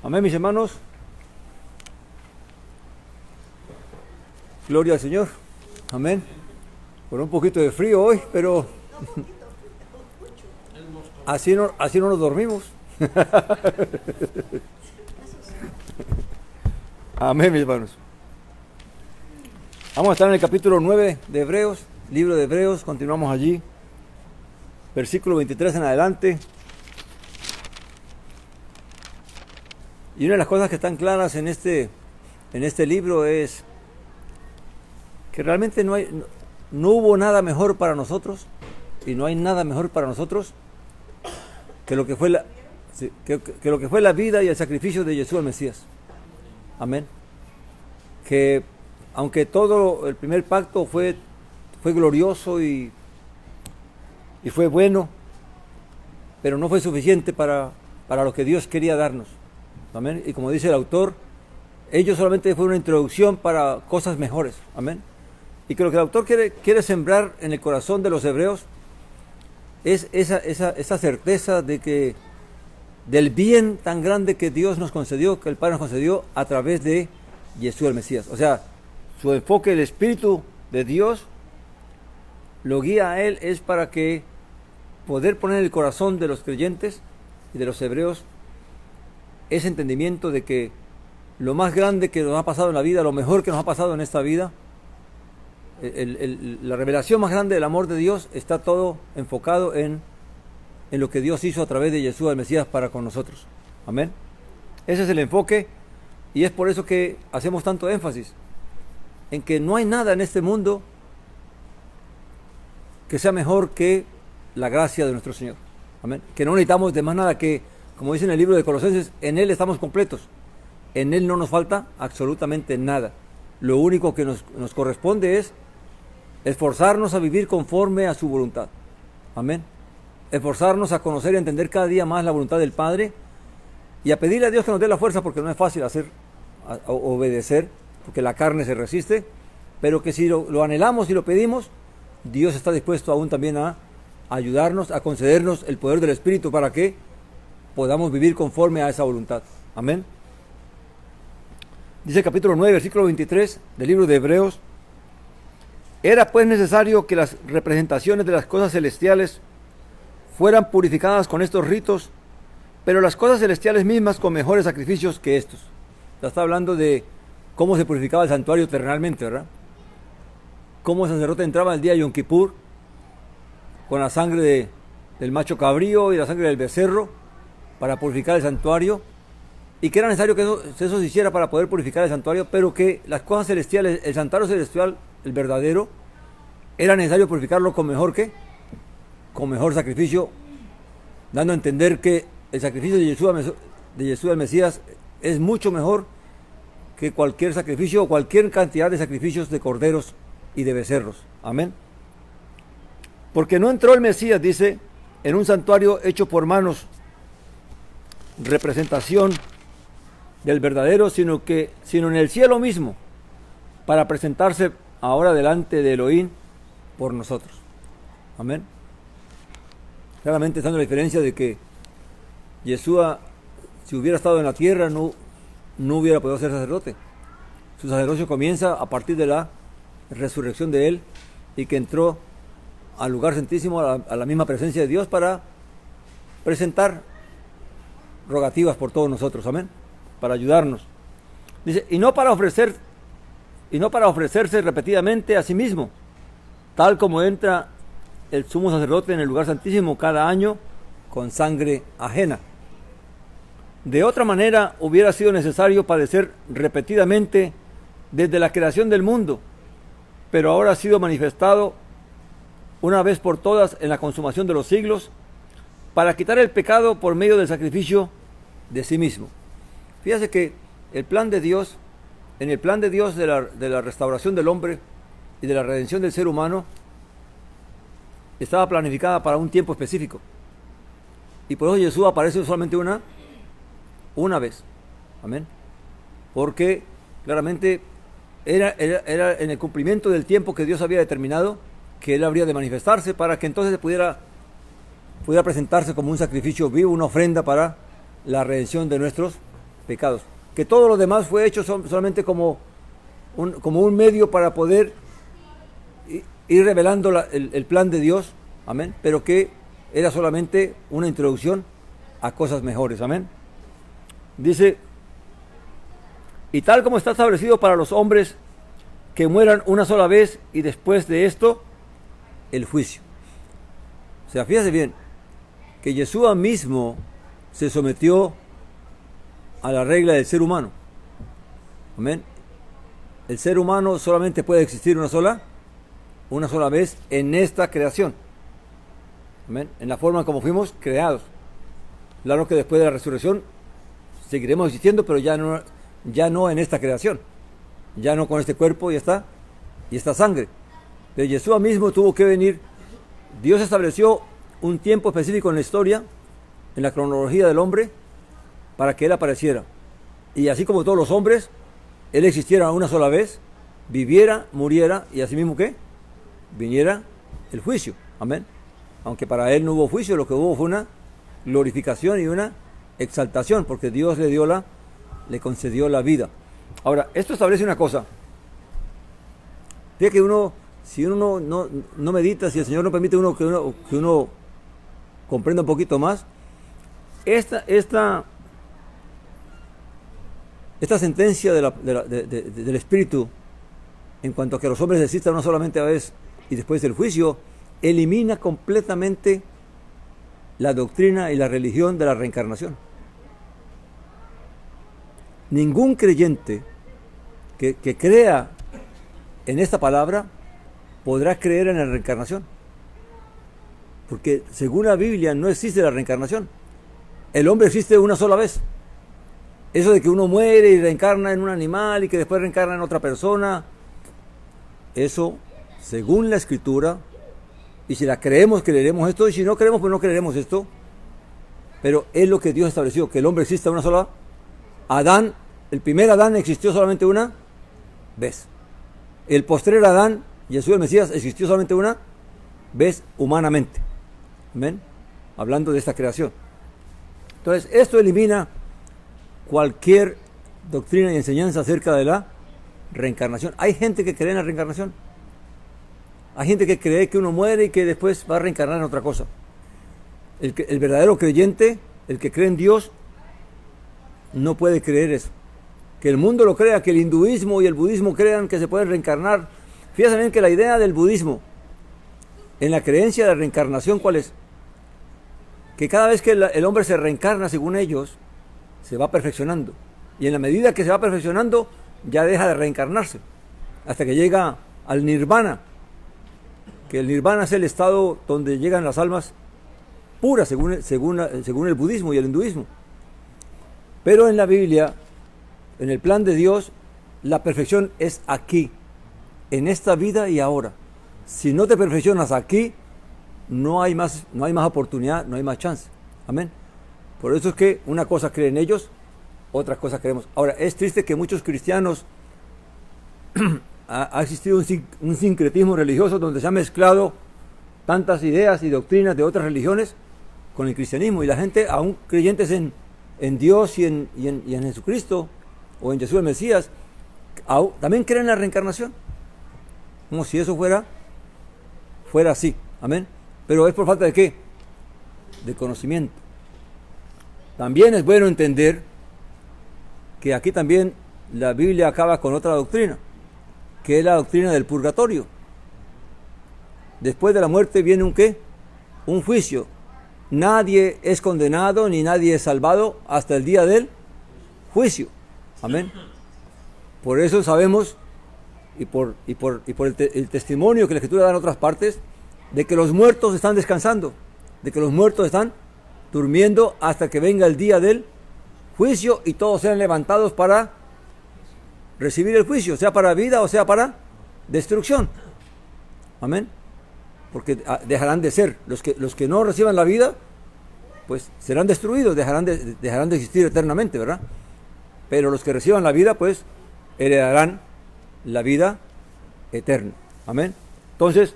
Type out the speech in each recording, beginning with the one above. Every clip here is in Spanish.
Amén, mis hermanos. Gloria al Señor. Amén. Con un poquito de frío hoy, pero así no nos dormimos. Amén, mis hermanos. Vamos a estar en el capítulo 9 de Hebreos, libro de Hebreos, continuamos allí, versículo 23 en adelante. Y una de las cosas que están claras en este libro es que realmente no hubo nada mejor para nosotros, y no hay nada mejor para nosotros que lo que fue la vida y el sacrificio de Jesús el Mesías. Amén. Que aunque todo el primer pacto fue glorioso y fue bueno, pero no fue suficiente para lo que Dios quería darnos. Amén. Y como dice el autor, ello solamente fue una introducción para cosas mejores. Amén. Y que lo que el autor quiere sembrar en el corazón de los hebreos es esa certeza de que del bien tan grande que Dios nos concedió, que el Padre nos concedió a través de Jesús el Mesías. O sea, su enfoque, el Espíritu de Dios lo guía a él, es para que poder poner en el corazón de los creyentes y de los hebreos ese entendimiento de que lo más grande que nos ha pasado en la vida, lo mejor que nos ha pasado en esta vida, la revelación más grande del amor de Dios, está todo enfocado en lo que Dios hizo a través de Jesús el Mesías para con nosotros. Amén. Ese es el enfoque, y es por eso que hacemos tanto énfasis en que no hay nada en este mundo que sea mejor que la gracia de nuestro Señor. Amén. Que no necesitamos de más nada, que, como dice en el libro de Colosenses, en Él estamos completos. En Él no nos falta absolutamente nada. Lo único que nos corresponde es esforzarnos a vivir conforme a su voluntad. Amén. Esforzarnos a conocer y entender cada día más la voluntad del Padre, y a pedirle a Dios que nos dé la fuerza, porque no es fácil obedecer, porque la carne se resiste, pero que si lo anhelamos y lo pedimos, Dios está dispuesto aún también a ayudarnos, a concedernos el poder del Espíritu para que podamos vivir conforme a esa voluntad. Amén. Dice el capítulo 9, versículo 23 del libro de Hebreos: era pues necesario que las representaciones de las cosas celestiales fueran purificadas con estos ritos, pero las cosas celestiales mismas con mejores sacrificios que estos. Ya está hablando de cómo se purificaba el santuario terrenalmente, ¿verdad? Cómo el sacerdote entraba el día de Yom Kippur con la sangre del macho cabrío y la sangre del becerro para purificar el santuario, y que era necesario que eso se hiciera para poder purificar el santuario, pero que las cosas celestiales, el santuario celestial, el verdadero, era necesario purificarlo con mejor sacrificio, dando a entender que el sacrificio de Jesús el Mesías es mucho mejor que cualquier sacrificio o cualquier cantidad de sacrificios de corderos y de becerros. Amén. Porque no entró el Mesías, dice, en un santuario hecho por manos, representación del verdadero, sino en el cielo mismo, para presentarse ahora delante de Elohim por nosotros. Amén. Claramente está la diferencia de que Yeshua, si hubiera estado en la tierra, no hubiera podido ser sacerdote. Su sacerdocio comienza a partir de la resurrección de él, y que entró al lugar santísimo, a la misma presencia de Dios, para presentar rogativas por todos nosotros. Amén. Para ayudarnos. Dice, y no para ofrecerse repetidamente a sí mismo, tal como entra el sumo sacerdote en el lugar santísimo cada año con sangre ajena. De otra manera hubiera sido necesario padecer repetidamente desde la creación del mundo, pero ahora ha sido manifestado una vez por todas en la consumación de los siglos, para quitar el pecado por medio del sacrificio de sí mismo. Fíjese que en el plan de Dios de la restauración del hombre y de la redención del ser humano, estaba planificada para un tiempo específico, y por eso Jesús aparece solamente una vez. Amén. Porque claramente era en el cumplimiento del tiempo que Dios había determinado que Él habría de manifestarse, para que entonces pudiera presentarse como un sacrificio vivo, una ofrenda para la redención de nuestros pecados. Que todo lo demás fue hecho solamente como un medio para poder ir revelando el plan de Dios, amén, pero que era solamente una introducción a cosas mejores, amén. Dice, y tal como está establecido para los hombres que mueran una sola vez y después de esto, el juicio. O sea, fíjate bien, que Yeshua mismo se sometió a la regla del ser humano, amén. El ser humano solamente puede existir una sola vez en esta creación, amén, en la forma como fuimos creados. Claro que después de la resurrección seguiremos existiendo, pero ya no en esta creación, ya no con este cuerpo y esta sangre. Pero Yeshua mismo tuvo que venir. Dios estableció un tiempo específico en la historia, en la cronología del hombre, para que Él apareciera. Y así como todos los hombres, Él existiera una sola vez, viviera, muriera, y así mismo que viniera el juicio. Amén. Aunque para Él no hubo juicio, lo que hubo fue una glorificación y una exaltación, porque Dios le concedió la vida. Ahora, esto establece una cosa. Fíjate que si uno no medita, si el Señor no permite que uno comprenda un poquito más, esta sentencia del Espíritu en cuanto a que los hombres existan una solamente vez y después del juicio, elimina completamente la doctrina y la religión de la reencarnación. Ningún creyente que crea en esta palabra podrá creer en la reencarnación, porque según la Biblia no existe la reencarnación. El hombre existe una sola vez. Eso de que uno muere y reencarna en un animal y que después reencarna en otra persona, eso según la Escritura, y si la creemos, creeremos esto, y si no creemos, pues no creeremos esto, pero es lo que Dios estableció, que el hombre exista una sola. El primer Adán existió solamente una vez. El postrer Adán, Jesús el Mesías, existió solamente una vez humanamente. ¿Amén? Hablando de esta creación. Entonces, esto elimina cualquier doctrina y enseñanza acerca de la reencarnación. Hay gente que cree en la reencarnación. Hay gente que cree que uno muere y que después va a reencarnar en otra cosa. El verdadero creyente, el que cree en Dios, no puede creer eso. Que el mundo lo crea, que el hinduismo y el budismo crean que se puede reencarnar. Fíjense bien que la idea del budismo, en la creencia de la reencarnación, ¿cuál es? Que cada vez que el hombre se reencarna, según ellos, se va perfeccionando. Y en la medida que se va perfeccionando, ya deja de reencarnarse. Hasta que llega al nirvana. Que el nirvana es el estado donde llegan las almas puras, según el budismo y el hinduismo. Pero en la Biblia, en el plan de Dios, la perfección es aquí, en esta vida y ahora. Si no te perfeccionas aquí, no hay más oportunidad, no hay más chance. Amén. Por eso es que una cosa creen ellos, otra cosa creemos. Ahora, es triste que muchos cristianos ha existido un sincretismo religioso donde se han mezclado tantas ideas y doctrinas de otras religiones con el cristianismo, y la gente, aún creyentes en Dios y en Jesucristo o en Jesús el Mesías, también creen en la reencarnación, como si eso fuera así. Amén. Pero es por falta de ¿qué? De conocimiento. También es bueno entender que aquí también la Biblia acaba con otra doctrina, que es la doctrina del purgatorio. Después de la muerte viene un ¿qué? Un juicio. Nadie es condenado ni nadie es salvado hasta el día del juicio. Amén. Por eso sabemos, y por el testimonio que la Escritura da en otras partes, de que los muertos están descansando, de que los muertos están durmiendo hasta que venga el día del juicio y todos sean levantados para recibir el juicio, sea para vida o sea para destrucción. Amén. Porque dejarán de ser. Los que no reciban la vida, pues serán destruidos, dejarán de existir eternamente, ¿verdad? Pero los que reciban la vida, pues heredarán la vida eterna. Amén. Entonces,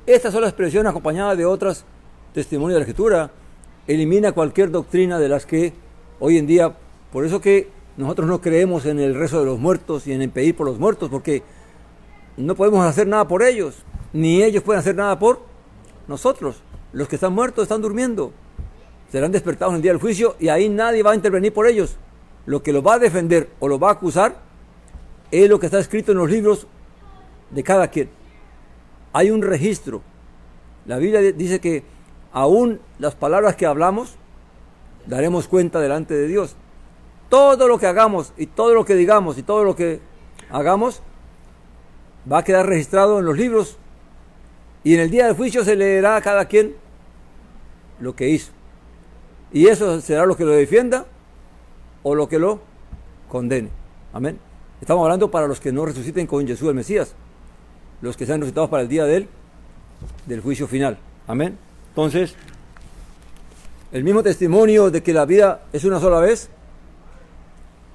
esta sola expresión, acompañada de otras testimonios de la Escritura, elimina cualquier doctrina de las que hoy en día Por eso que nosotros no creemos en el rezo de los muertos y en pedir por los muertos, porque no podemos hacer nada por ellos, ni ellos pueden hacer nada por nosotros. Los que están muertos están durmiendo, serán despertados en el día del juicio y ahí nadie va a intervenir por ellos. Lo que los va a defender o los va a acusar es lo que está escrito en los libros de cada quien. Hay un registro. La Biblia dice que aún las palabras que hablamos daremos cuenta delante de Dios. Todo lo que hagamos y todo lo que digamos y todo lo que hagamos va a quedar registrado en los libros y en el día del juicio se leerá a cada quien lo que hizo. Y eso será lo que lo defienda o lo que lo condene. Amén. Estamos hablando para los que no resuciten con Jesús el Mesías, los que sean resucitados para el día del juicio final. Amén. Entonces, el mismo testimonio de que la vida es una sola vez,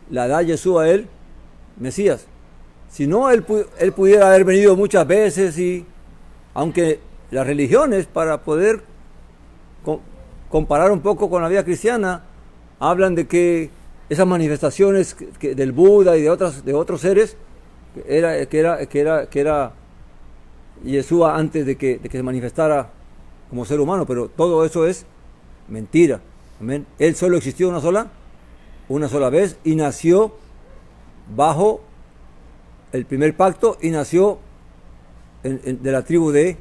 la da Jesús a él, Mesías. Si no, él pudiera haber venido muchas veces y aunque las religiones, para poder comparar un poco con la vida cristiana, hablan de que esas manifestaciones del Buda y de otros seres, que era Yeshua antes de que se manifestara como ser humano, pero todo eso es mentira. Amén. Él solo existió una sola vez y nació bajo el primer pacto y nació de la tribu de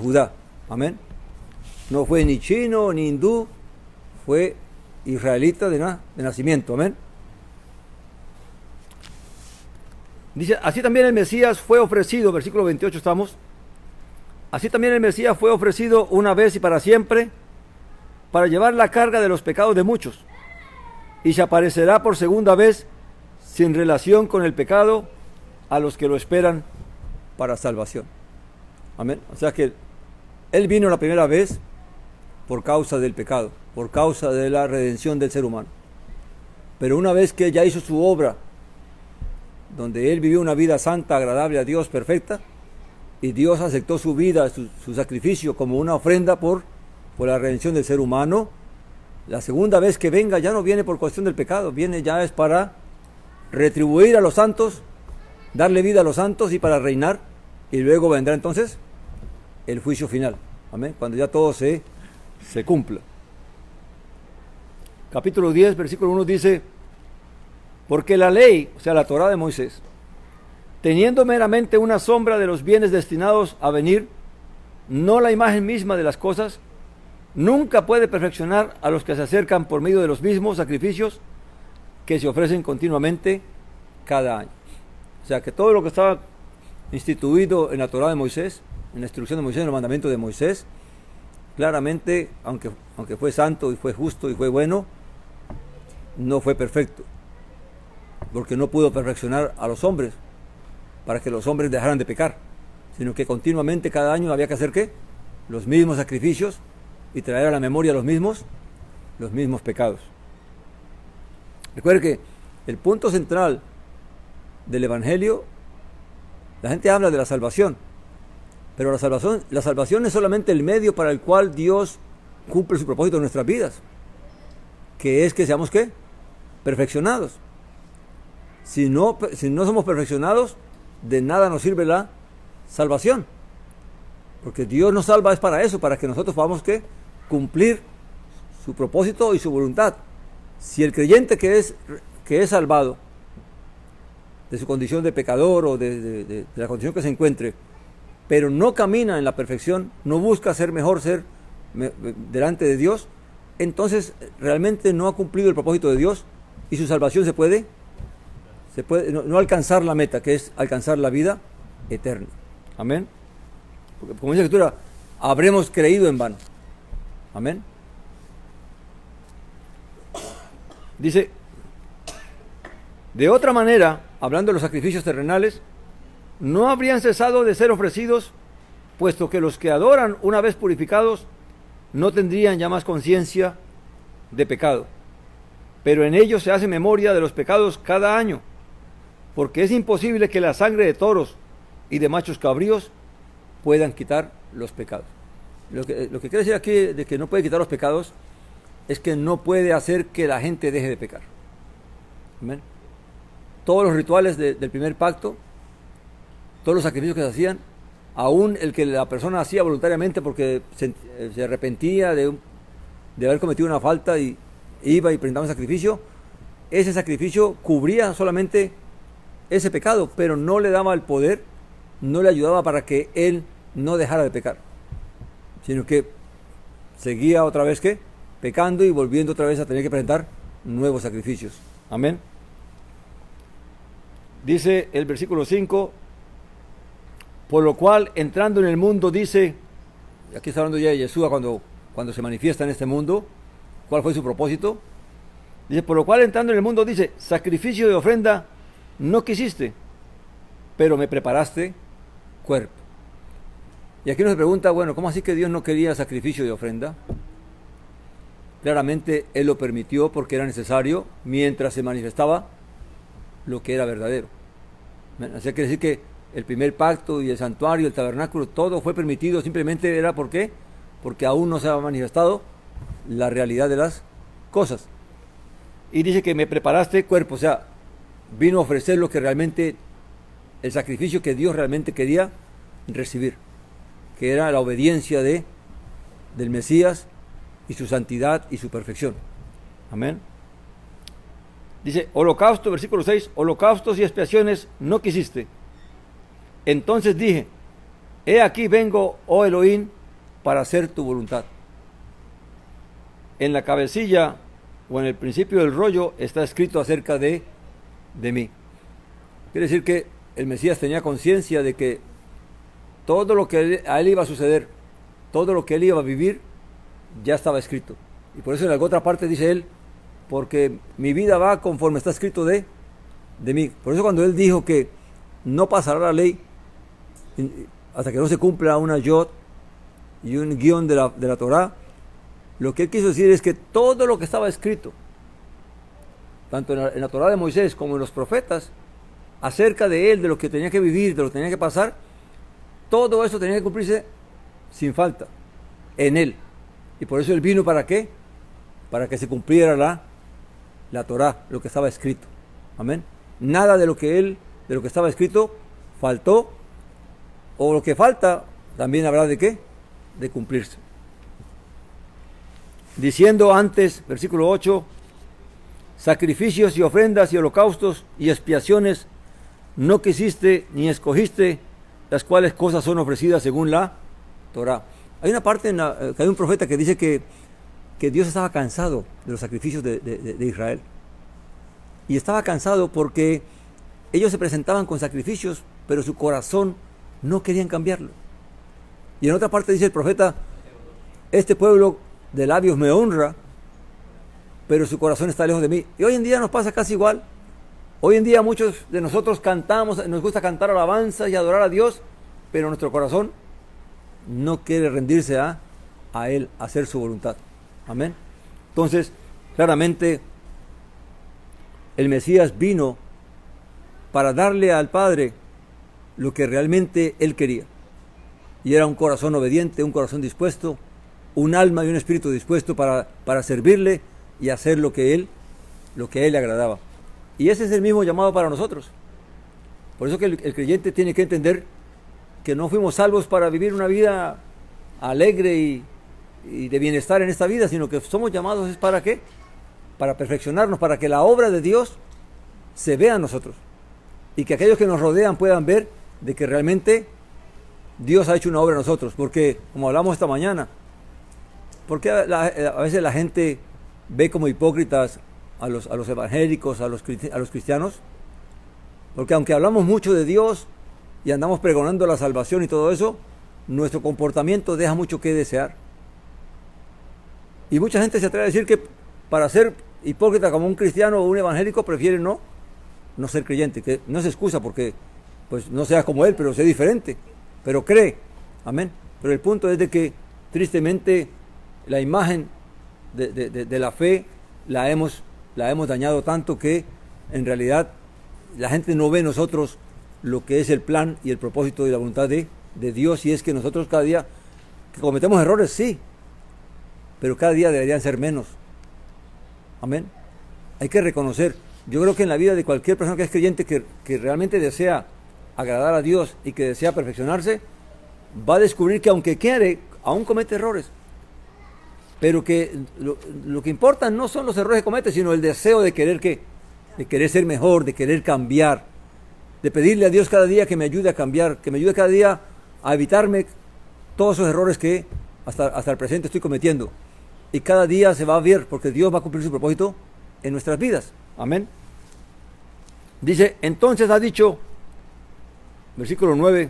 Judá. Amén. No fue ni chino ni hindú, fue israelita de nacimiento. Amén. Dice, así también el Mesías fue ofrecido, versículo 28 estamos. Así también el Mesías fue ofrecido una vez y para siempre, para llevar la carga de los pecados de muchos, y se aparecerá por segunda vez sin relación con el pecado a los que lo esperan para salvación. Amén. O sea que Él vino la primera vez por causa del pecado, por causa de la redención del ser humano. Pero una vez que ya hizo su obra, donde Él vivió una vida santa, agradable a Dios, perfecta, y Dios aceptó su vida, su sacrificio como una ofrenda por la redención del ser humano, la segunda vez que venga ya no viene por cuestión del pecado, viene ya es para retribuir a los santos, darle vida a los santos y para reinar, y luego vendrá entonces el juicio final. Amén. Cuando ya todo se cumpla. Capítulo 10, versículo 1 dice: porque la ley, o sea la Torá de Moisés, teniendo meramente una sombra de los bienes destinados a venir, no la imagen misma de las cosas, nunca puede perfeccionar a los que se acercan por medio de los mismos sacrificios que se ofrecen continuamente cada año. O sea que todo lo que estaba instituido en la Torá de Moisés, en la instrucción de Moisés, en los mandamientos de Moisés, claramente, aunque fue santo y fue justo y fue bueno, no fue perfecto, porque no pudo perfeccionar a los hombres para que los hombres dejaran de pecar, sino que continuamente cada año había que hacer ¿qué? Los mismos sacrificios y traer a la memoria los mismos pecados. Recuerde que el punto central del Evangelio, la gente habla de la salvación, pero la salvación es solamente el medio para el cual Dios cumple su propósito en nuestras vidas, que es que seamos ¿qué? Perfeccionados. Si no somos perfeccionados, de nada nos sirve la salvación, porque Dios nos salva es para eso, para que nosotros podamos ¿qué? Cumplir su propósito y su voluntad. Si el creyente que es salvado de su condición de pecador o de la condición que se encuentre, pero no camina en la perfección, no busca ser mejor, delante de Dios, entonces realmente no ha cumplido el propósito de Dios y su salvación se puede no alcanzar la meta, que es alcanzar la vida eterna. Amén. Porque, como dice la Escritura, habremos creído en vano. Amén. Dice, de otra manera, hablando de los sacrificios terrenales, no habrían cesado de ser ofrecidos, puesto que los que adoran una vez purificados no tendrían ya más conciencia de pecado. Pero en ellos se hace memoria de los pecados cada año, porque es imposible que la sangre de toros y de machos cabríos puedan quitar los pecados. Lo que quiere decir aquí de que no puede quitar los pecados es que no puede hacer que la gente deje de pecar. Amén. Todos los rituales del primer pacto, todos los sacrificios que se hacían, aún el que la persona hacía voluntariamente porque se arrepentía de haber cometido una falta y iba y presentaba un sacrificio, ese sacrificio cubría solamente ese pecado, pero no le daba el poder, no le ayudaba para que él no dejara de pecar, sino que seguía otra vez que pecando y volviendo otra vez a tener que presentar nuevos sacrificios. Amén. Dice el versículo 5, por lo cual entrando en el mundo dice, aquí está hablando ya de Yeshua cuando se manifiesta en este mundo, ¿cuál fue su propósito? Dice, por lo cual entrando en el mundo dice, sacrificio de ofrenda no quisiste, pero me preparaste cuerpo. Y aquí nos pregunta, bueno, ¿cómo así que Dios no quería sacrificio de ofrenda? Claramente Él lo permitió porque era necesario mientras se manifestaba lo que era verdadero. Así que quiere decir que el primer pacto y el santuario, el tabernáculo, todo fue permitido, simplemente era ¿por qué? Porque aún no se había manifestado la realidad de las cosas. Y dice que me preparaste cuerpo, o sea, vino a ofrecer lo que realmente, el sacrificio que Dios realmente quería recibir, que era la obediencia del Mesías y su santidad y su perfección. Amén. Dice, holocausto, versículo 6, holocaustos y expiaciones no quisiste. Entonces dije, he aquí vengo, oh Elohim, para hacer tu voluntad. En la cabecilla o en el principio del rollo está escrito acerca de mí. Quiere decir que el Mesías tenía conciencia de que todo lo que a él iba a suceder, todo lo que él iba a vivir, ya estaba escrito. Y por eso en la otra parte dice él, porque mi vida va conforme está escrito de mí. Por eso cuando él dijo que no pasará la ley hasta que no se cumpla una yod y un guión de la Torá, lo que él quiso decir es que todo lo que estaba escrito, tanto en la Torá de Moisés como en los profetas, acerca de él, de lo que tenía que vivir, de lo que tenía que pasar, todo eso tenía que cumplirse sin falta, en él. Y por eso él vino, ¿para qué? Para que se cumpliera la Torá, lo que estaba escrito. Amén. Nada de lo que estaba escrito faltó, o lo que falta también habrá de qué, de cumplirse. Diciendo antes, versículo 8, sacrificios y ofrendas y holocaustos y expiaciones no quisiste ni escogiste, las cuales cosas son ofrecidas según la Torá. Hay una parte que hay un profeta que dice que Dios estaba cansado de los sacrificios de Israel. Y estaba cansado porque ellos se presentaban con sacrificios, pero su corazón no querían cambiarlo. Y en otra parte dice el profeta, este pueblo de labios me honra, pero su corazón está lejos de mí. Y hoy en día nos pasa casi igual. Hoy en día muchos de nosotros cantamos, nos gusta cantar alabanzas y adorar a Dios, pero nuestro corazón no quiere rendirse a Él, a hacer su voluntad. Amén. Entonces, claramente, el Mesías vino para darle al Padre lo que realmente Él quería. Y era un corazón obediente, un corazón dispuesto, un alma y un espíritu dispuesto para servirle y hacer lo que Él le agradaba. Y ese es el mismo llamado para nosotros. Por eso que el creyente tiene que entender que no fuimos salvos para vivir una vida alegre y de bienestar en esta vida, sino que somos llamados es ¿para qué? Para perfeccionarnos, para que la obra de Dios se vea en nosotros. Y que aquellos que nos rodean puedan ver de que realmente Dios ha hecho una obra en nosotros. Porque, como hablamos esta mañana, porque a veces la gente ve como hipócritas a los evangélicos, a los cristianos, porque aunque hablamos mucho de Dios y andamos pregonando la salvación y todo eso, nuestro comportamiento deja mucho que desear. Y mucha gente se atreve a decir que para ser hipócrita como un cristiano o un evangélico prefiere no ser creyente, que no se excusa porque pues no sea como él, pero sea diferente, pero cree. Amén. Pero el punto es de que tristemente la imagen de la fe la hemos dañado tanto que en realidad la gente no ve en nosotros lo que es el plan y el propósito y la voluntad de Dios, y es que nosotros cada día que cometemos errores, sí, pero cada día deberían ser menos. Amén. Hay que reconocer Yo creo que en la vida de cualquier persona que es creyente, que realmente desea agradar a Dios y que desea perfeccionarse, va a descubrir que aunque quiere, aún comete errores. Pero que lo que importa no son los errores que comete, sino el deseo de querer de querer ser mejor, de querer cambiar, de pedirle a Dios cada día que me ayude a cambiar, que me ayude cada día a evitarme todos esos errores que hasta el presente estoy cometiendo. Y cada día se va a ver, porque Dios va a cumplir su propósito en nuestras vidas. Amén. Dice, entonces ha dicho, versículo 9,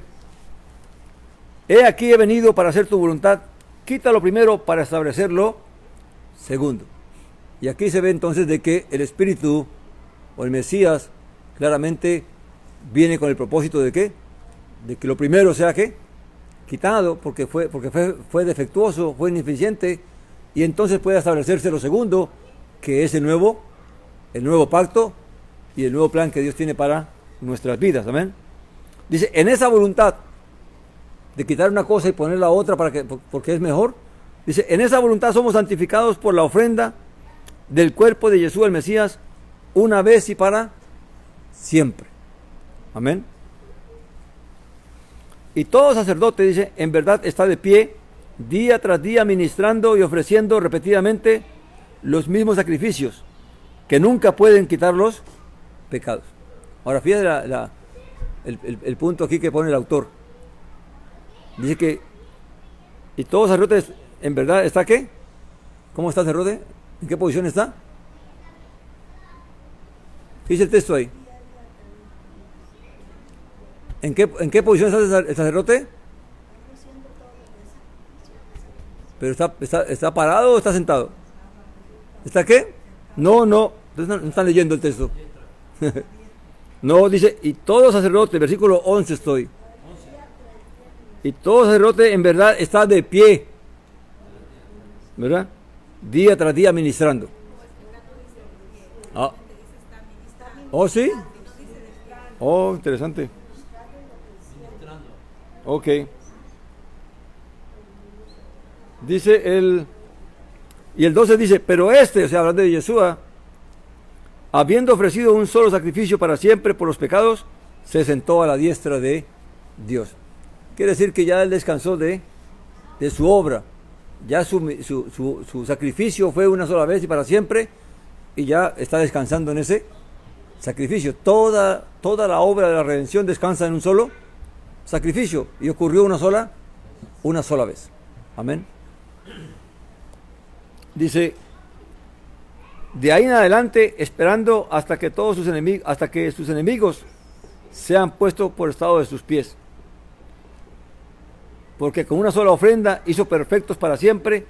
he aquí he venido para hacer tu voluntad, quita lo primero para establecer lo segundo. Y aquí se ve entonces de que el Espíritu o el Mesías claramente viene con el propósito de ¿qué? De que lo primero sea ¿qué? Quitado, porque fue defectuoso, fue ineficiente, y entonces puede establecerse lo segundo, que es el nuevo pacto y el nuevo plan que Dios tiene para nuestras vidas. Amén. Dice, en esa voluntad de quitar una cosa y poner la otra porque es mejor, dice, en esa voluntad somos santificados por la ofrenda del cuerpo de Jesús el Mesías, una vez y para siempre. Amén. Y todo sacerdote, dice, en verdad está de pie, día tras día ministrando y ofreciendo repetidamente los mismos sacrificios, que nunca pueden quitar los pecados. Ahora, fíjate el punto aquí que pone el autor. Dice que, y todo sacerdote en verdad está ¿qué? ¿Cómo está el sacerdote? ¿En qué posición está? ¿Qué dice el texto ahí? ¿En qué posición está el sacerdote? ¿Pero está parado o está sentado? ¿Está qué? No están leyendo el texto. No, dice, y todo sacerdote, versículo 11 estoy. Y todo sacerdote en verdad está de pie, ¿verdad? Día tras día ministrando. Oh, sí. Oh, interesante. Ok. Dice y el 12 dice, pero o sea, hablando de Yeshua, habiendo ofrecido un solo sacrificio para siempre por los pecados, se sentó a la diestra de Dios. Quiere decir que ya él descansó de su obra. Ya su sacrificio fue una sola vez y para siempre, y ya está descansando en ese sacrificio. Toda la obra de la redención descansa en un solo sacrificio, y ocurrió una sola vez. Amén. Dice, de ahí en adelante, esperando hasta que sus enemigos sean puestos por estado de sus pies. Porque con una sola ofrenda hizo perfectos para siempre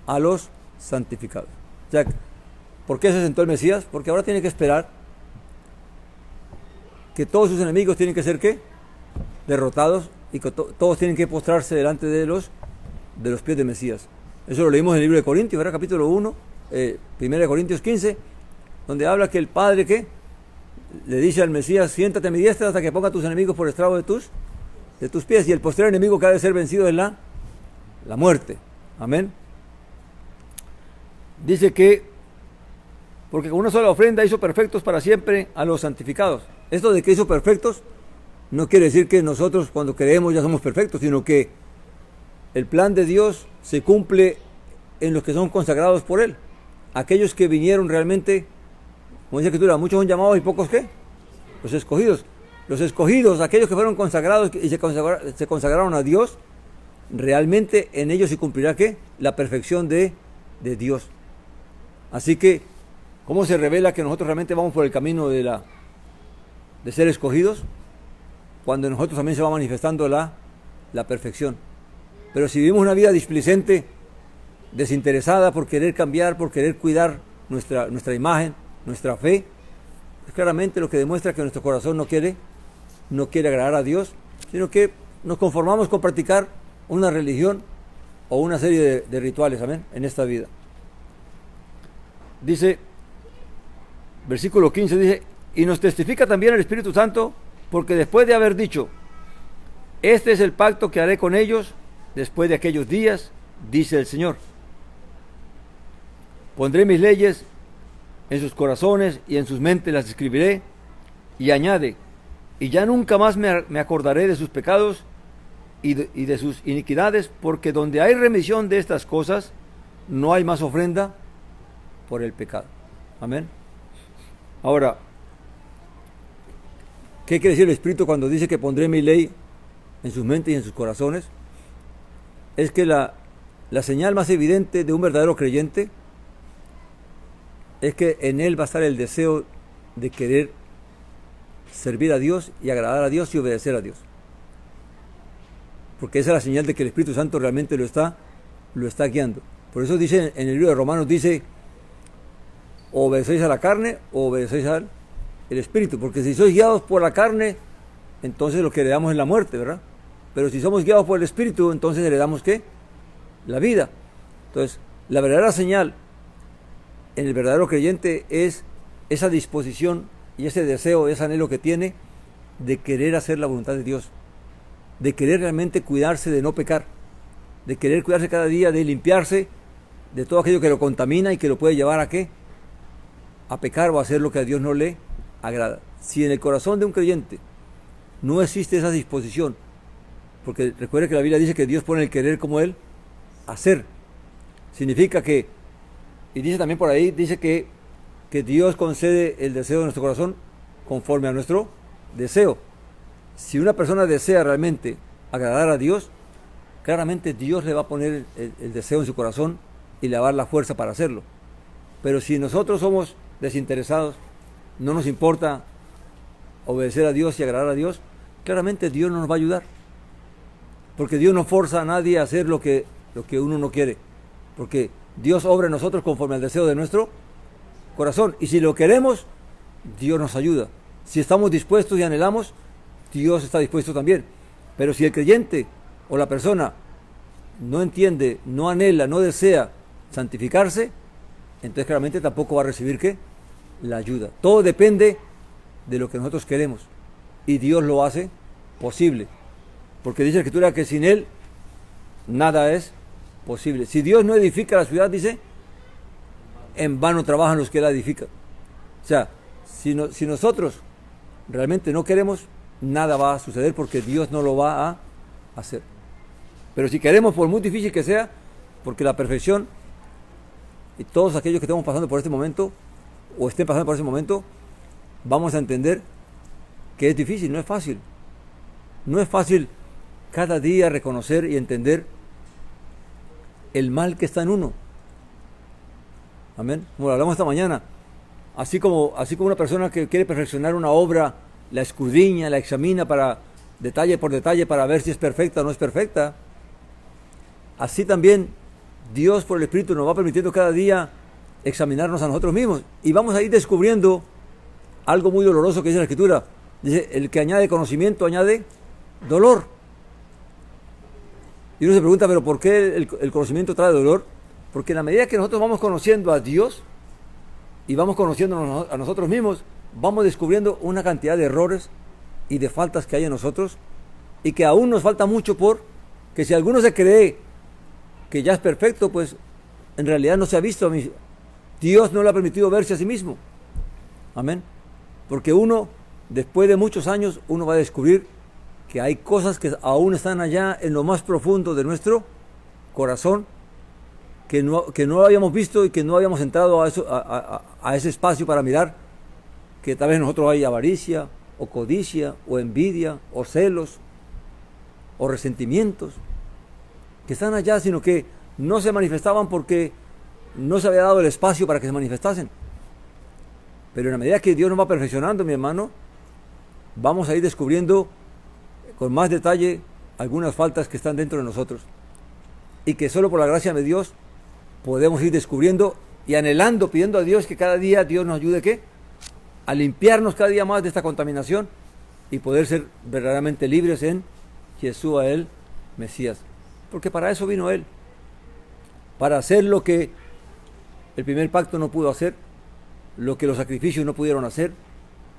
a los santificados. O sea, ¿por qué se sentó el Mesías? Porque ahora tiene que esperar que todos sus enemigos tienen que ser ¿qué? Derrotados, y que todos tienen que postrarse delante de los pies del Mesías. Eso lo leímos en el libro de Corintios, ¿verdad? Capítulo 1, 1 Corintios 15, donde habla que el Padre ¿qué? Le dice al Mesías, siéntate a mi diestra hasta que ponga a tus enemigos por estrado de tus pies, y el postrer enemigo que ha de ser vencido es la muerte. Amén. Dice que porque con una sola ofrenda hizo perfectos para siempre a los santificados. Esto de que hizo perfectos no quiere decir que nosotros cuando creemos ya somos perfectos, sino que el plan de Dios se cumple en los que son consagrados por Él. Aquellos que vinieron realmente, como dice la Escritura, muchos son llamados y pocos ¿qué? Los escogidos. Los escogidos, aquellos que fueron consagrados y se consagraron a Dios, realmente en ellos se cumplirá ¿qué? La perfección de Dios. Así que, ¿cómo se revela que nosotros realmente vamos por el camino de ser escogidos? Cuando en nosotros también se va manifestando la perfección. Pero si vivimos una vida displicente, desinteresada por querer cambiar, por querer cuidar nuestra imagen, nuestra fe, es claramente lo que demuestra que nuestro corazón no quiere agradar a Dios, sino que nos conformamos con practicar una religión o una serie de rituales, amén, en esta vida. Dice, versículo 15, dice, y nos testifica también el Espíritu Santo, porque después de haber dicho, este es el pacto que haré con ellos después de aquellos días, dice el Señor. Pondré mis leyes en sus corazones y en sus mentes las escribiré. Y añade, y ya nunca más me acordaré de sus pecados y de sus iniquidades, porque donde hay remisión de estas cosas, no hay más ofrenda por el pecado. Amén. Ahora, ¿qué quiere decir el Espíritu cuando dice que pondré mi ley en sus mentes y en sus corazones? Es que la señal más evidente de un verdadero creyente es que en él va a estar el deseo de querer servir a Dios y agradar a Dios y obedecer a Dios. Porque esa es la señal de que el Espíritu Santo realmente lo está guiando. Por eso dice en el libro de Romanos, dice, o obedecéis a la carne o obedecéis al Espíritu. Porque si sois guiados por la carne, entonces lo que heredamos es la muerte, ¿verdad? Pero si somos guiados por el Espíritu, entonces heredamos ¿qué? La vida. Entonces, la verdadera señal en el verdadero creyente es esa disposición y ese deseo, ese anhelo que tiene de querer hacer la voluntad de Dios, de querer realmente cuidarse de no pecar, de querer cuidarse cada día, de limpiarse de todo aquello que lo contamina y que lo puede llevar a ¿qué? A pecar o a hacer lo que a Dios no le agrada. Si en el corazón de un creyente no existe esa disposición, porque recuerde que la Biblia dice que Dios pone el querer como el hacer, significa que, y dice también por ahí, dice que Dios concede el deseo de nuestro corazón conforme a nuestro deseo. Si una persona desea realmente agradar a Dios, claramente Dios le va a poner el deseo en su corazón y le va a dar la fuerza para hacerlo. Pero si nosotros somos desinteresados, no nos importa obedecer a Dios y agradar a Dios, claramente Dios no nos va a ayudar. Porque Dios no forza a nadie a hacer lo que uno no quiere. Porque Dios obra en nosotros conforme al deseo de nuestro corazón. Y si lo queremos, Dios nos ayuda. Si estamos dispuestos y anhelamos, Dios está dispuesto también. Pero si el creyente o la persona no entiende, no anhela, no desea santificarse, entonces claramente tampoco va a recibir ¿qué? La ayuda. Todo depende de lo que nosotros queremos. Y Dios lo hace posible. Porque dice la Escritura que sin Él nada es posible. Si Dios no edifica la ciudad, dice, en vano trabajan los que la edifican. O sea, si nosotros realmente no queremos, nada va a suceder porque Dios no lo va a hacer. Pero si queremos, por muy difícil que sea, porque la perfección y todos aquellos que estamos pasando por este momento o estén pasando por este momento, vamos a entender que es difícil, no es fácil. No es fácil cada día reconocer y entender el mal que está en uno. Amén. Como lo hablamos esta mañana, así como una persona que quiere perfeccionar una obra, la escudriña, la examina para detalle por detalle para ver si es perfecta o no es perfecta, así también Dios por el Espíritu nos va permitiendo cada día examinarnos a nosotros mismos y vamos a ir descubriendo algo muy doloroso que dice la Escritura. Dice, el que añade conocimiento añade dolor. Y uno se pregunta, ¿pero por qué el conocimiento trae dolor? Porque en la medida que nosotros vamos conociendo a Dios y vamos conociendo a nosotros mismos, vamos descubriendo una cantidad de errores y de faltas que hay en nosotros y que aún nos falta mucho que si alguno se cree que ya es perfecto, pues en realidad no se ha visto. Dios no le ha permitido verse a sí mismo. Amén. Porque uno, después de muchos años, uno va a descubrir que hay cosas que aún están allá en lo más profundo de nuestro corazón, que no habíamos visto y que no habíamos entrado a ese espacio para mirar, que tal vez en nosotros hay avaricia, o codicia, o envidia, o celos, o resentimientos, que están allá, sino que no se manifestaban porque no se había dado el espacio para que se manifestasen. Pero en la medida que Dios nos va perfeccionando, mi hermano, vamos a ir descubriendo con más detalle algunas faltas que están dentro de nosotros y que solo por la gracia de Dios podemos ir descubriendo y anhelando, pidiendo a Dios que cada día Dios nos ayude ¿qué? A limpiarnos cada día más de esta contaminación y poder ser verdaderamente libres en Jesús, el Mesías. Porque para eso vino Él, para hacer lo que el primer pacto no pudo hacer, lo que los sacrificios no pudieron hacer,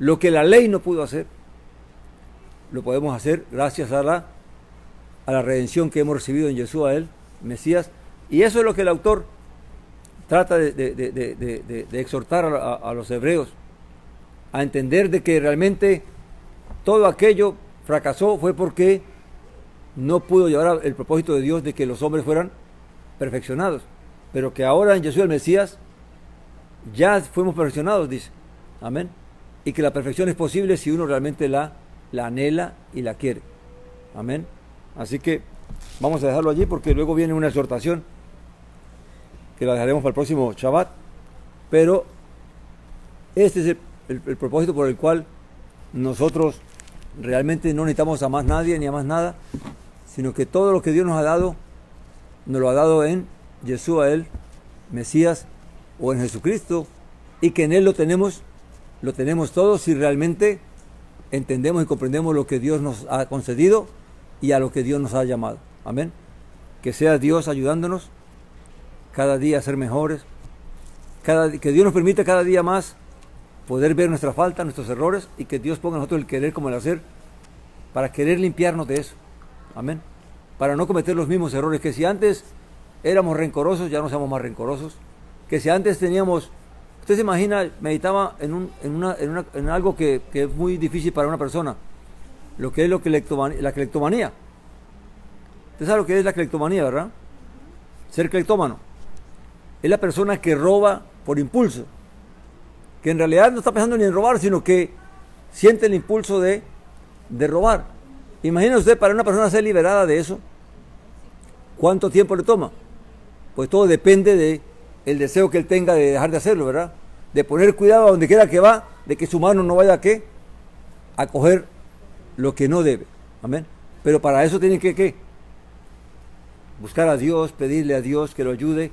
lo que la ley no pudo hacer. Lo podemos hacer gracias a la redención que hemos recibido en Jesús, el Mesías. Y eso es lo que el autor trata de exhortar a los hebreos a entender de que realmente todo aquello fracasó fue porque no pudo llevar el propósito de Dios de que los hombres fueran perfeccionados, pero que ahora en Jesús el Mesías ya fuimos perfeccionados, dice, amén, y que la perfección es posible si uno realmente la anhela y la quiere, amén. Así que vamos a dejarlo allí porque luego viene una exhortación que la dejaremos para el próximo Shabbat, pero este es el propósito por el cual nosotros realmente no necesitamos a más nadie ni a más nada, sino que todo lo que Dios nos ha dado, nos lo ha dado en Yeshua el Mesías o en Jesucristo, y que en Él lo tenemos todo si realmente entendemos y comprendemos lo que Dios nos ha concedido y a lo que Dios nos ha llamado. Amén. Que sea Dios ayudándonos cada día a ser mejores, que Dios nos permita cada día más poder ver nuestra falta, nuestros errores, y que Dios ponga en nosotros el querer como el hacer, para querer limpiarnos de eso. Amén. Para no cometer los mismos errores, que si antes éramos rencorosos, ya no seamos más rencorosos, que si antes teníamos, usted se imagina, meditaba en algo que es muy difícil para una persona, lo que es la cleptomanía. Usted sabe lo que es la cleptomanía, ¿verdad? Ser cleptómano es la persona que roba por impulso, que en realidad no está pensando ni en robar, sino que siente el impulso de robar. Imagina usted, para una persona ser liberada de eso, ¿cuánto tiempo le toma? Pues todo depende de el deseo que él tenga de dejar de hacerlo, ¿verdad? De poner cuidado a donde quiera que va, de que su mano no vaya a coger lo que no debe. Amén. Pero para eso tiene que buscar a Dios, pedirle a Dios que lo ayude,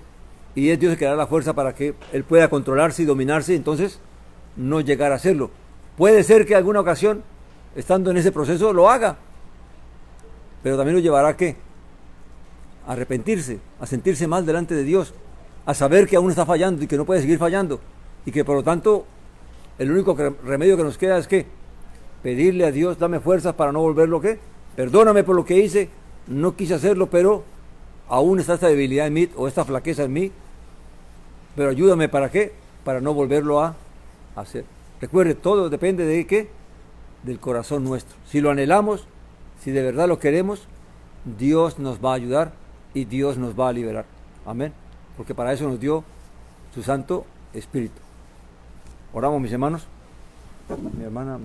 y es Dios el que dará la fuerza para que él pueda controlarse y dominarse, y entonces no llegar a hacerlo. Puede ser que alguna ocasión, estando en ese proceso, lo haga, pero también lo llevará a arrepentirse, a sentirse mal delante de Dios, a saber que aún está fallando y que no puede seguir fallando, y que por lo tanto el único remedio que nos queda es pedirle a Dios: dame fuerzas para no volverlo, perdóname por lo que hice, no quise hacerlo, pero aún está esta debilidad en mí o esta flaqueza en mí, pero ayúdame para no volverlo a hacer. Recuerde, todo depende de del corazón nuestro. Si lo anhelamos, si de verdad lo queremos, Dios nos va a ayudar y Dios nos va a liberar. Amén. Porque para eso nos dio su Santo Espíritu. Oramos, mis hermanos. Mi hermana